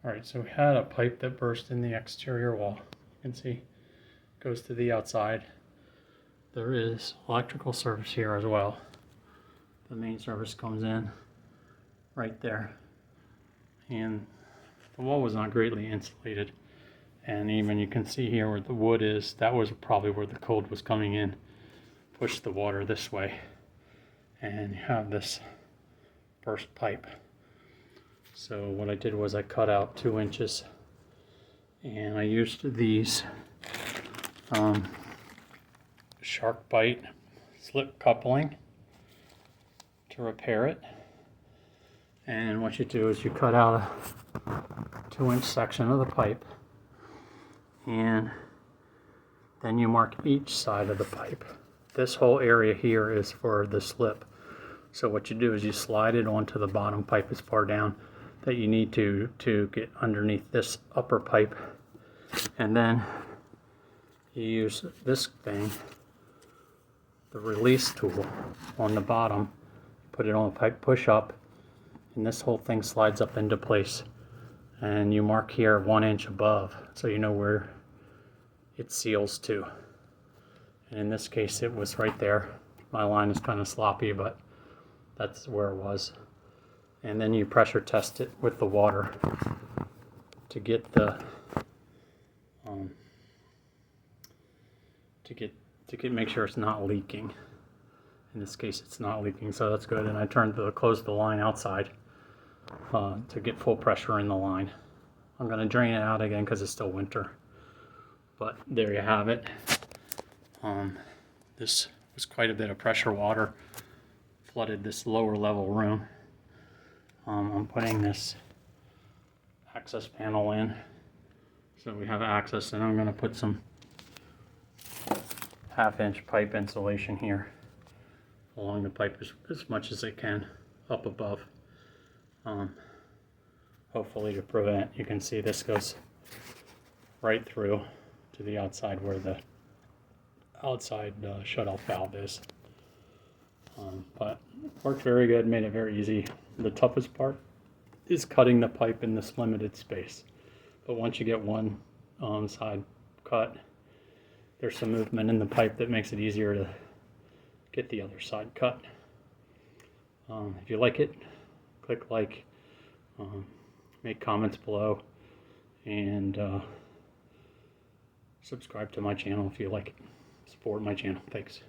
Alright, so we had a pipe that burst in the exterior wall. You can see it goes to the outside. There is electrical service here as well. The main service comes in right there. And the wall was not greatly insulated. And even you can see here where the wood is, that was probably where the cold was coming in. Push the water this way. And you have this burst pipe. So what I did was I cut out 2 inches and I used these shark bite slip coupling to repair it. And what you do is you cut out a 2-inch section of the pipe, and then you mark each side of the pipe. This whole area here is for the slip. So what you do is you slide it onto the bottom pipe as far down that you need to get underneath this upper pipe, and then you use this thing, the release tool on the bottom, put it on the pipe, push up, and this whole thing slides up into place, and you mark here 1 inch above so you know where it seals to. And in this case it was right there. My line is kind of sloppy, but that's where it was. And then you pressure test it with the water to get the make sure it's not leaking. In this case it's not leaking, so that's good. And I closed the line outside to get full pressure in the line. I'm going to drain it out again because it's still winter. But there you have it. This was quite a bit of pressure water, flooded this lower level room. I'm putting this access panel in so we have access, and I'm going to put some 1/2-inch pipe insulation here along the pipe as much as I can up above, hopefully to prevent. You can see this goes right through to the outside where the outside shut-off valve is. But it worked very good, made it very easy. The toughest part is cutting the pipe in this limited space. But once you get one side cut, there's some movement in the pipe that makes it easier to get the other side cut. If you like it, click like, make comments below, and subscribe to my channel if you like it. Support my channel. Thanks.